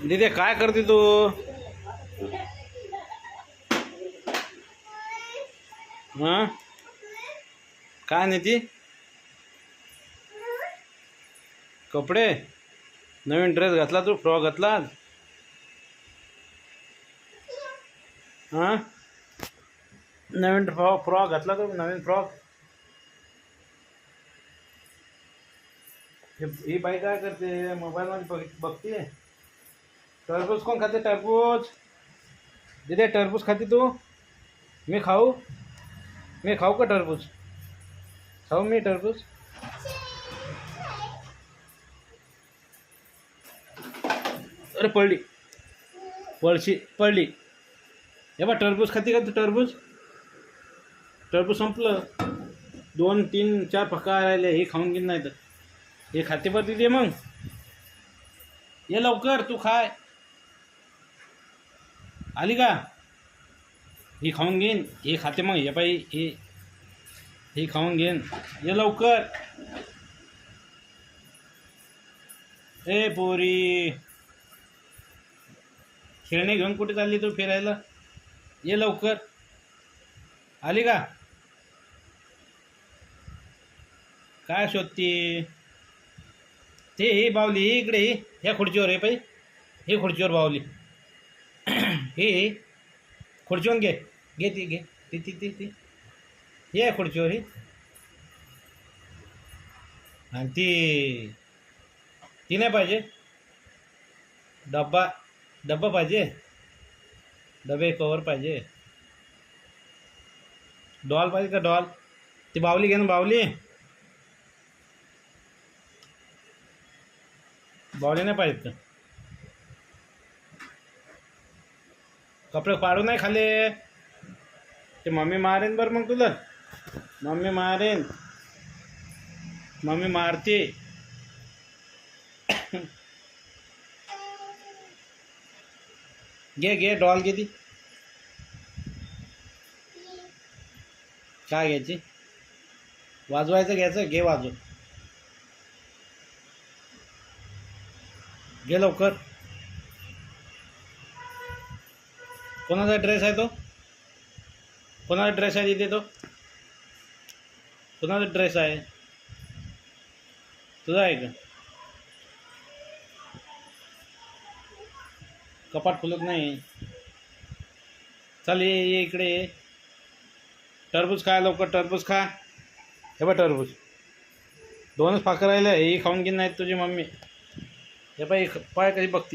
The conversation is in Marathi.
दिदे काय करते तू? हां काय नाही ती कपडे नवीन ड्रेस घातला तू फ्रॉक घातला हां नवीन फ्रॉक घातला तू नवीन फ्रॉक ही बाई काय करते मोबाईलमध्ये बघते टरबूज कोण खाते टरबूज दिदे टरबूज खाते तू मी खाऊ का टरबूज खाऊ मी टरबूज अरे पडली हे बा टरबूज खाते का तू टरबूज संपलं 2 3 4 फक्का राहिले हे खाऊन घेईन नाही तर हे खाते बरं तिथे मग ये लवकर तू खाय आली का ही खाऊन घेईन हे खाते मग हे बाई हे खाऊन घेईन ये लवकर ए पोरी खेळणे घेऊन कुठे चालली तू फिरायला ये लवकर आली का काय शोधती ते ही बावली इकडे ह्या खुर्चीवर आहे पाई ही खुर्चीवर बावली ही खुर्चीवर घे ती ये खुर्चीवर ही आणि ती नाही पाहिजे डब्बा पाहिजे डबे कवर पाहिजे डॉल पाहिजे का डॉल ती बावली घे ना बावली नाही पाहिजेत का कपडे पाडू नाही खाले ते मम्मी मारेन बरं मग तुला मम्मी मारते घे डॉल घे ती काय घ्यायची वाजवायचं घ्यायचं घे वाजव घे लवकर कोणाचा ड्रेस आहे तो कोणाचा ड्रेस आहे तिथे तो कोणाचा ड्रेस आहे तुझा आहे का कपाट खुलत नाही चल ये इकडे ये टरबूज खा लवकर टरबूज खा हे बघ टरबूज 2च फाकर राहिले हे खाऊन घेईन नाही तुझी मम्मी हे पाय कशी बघते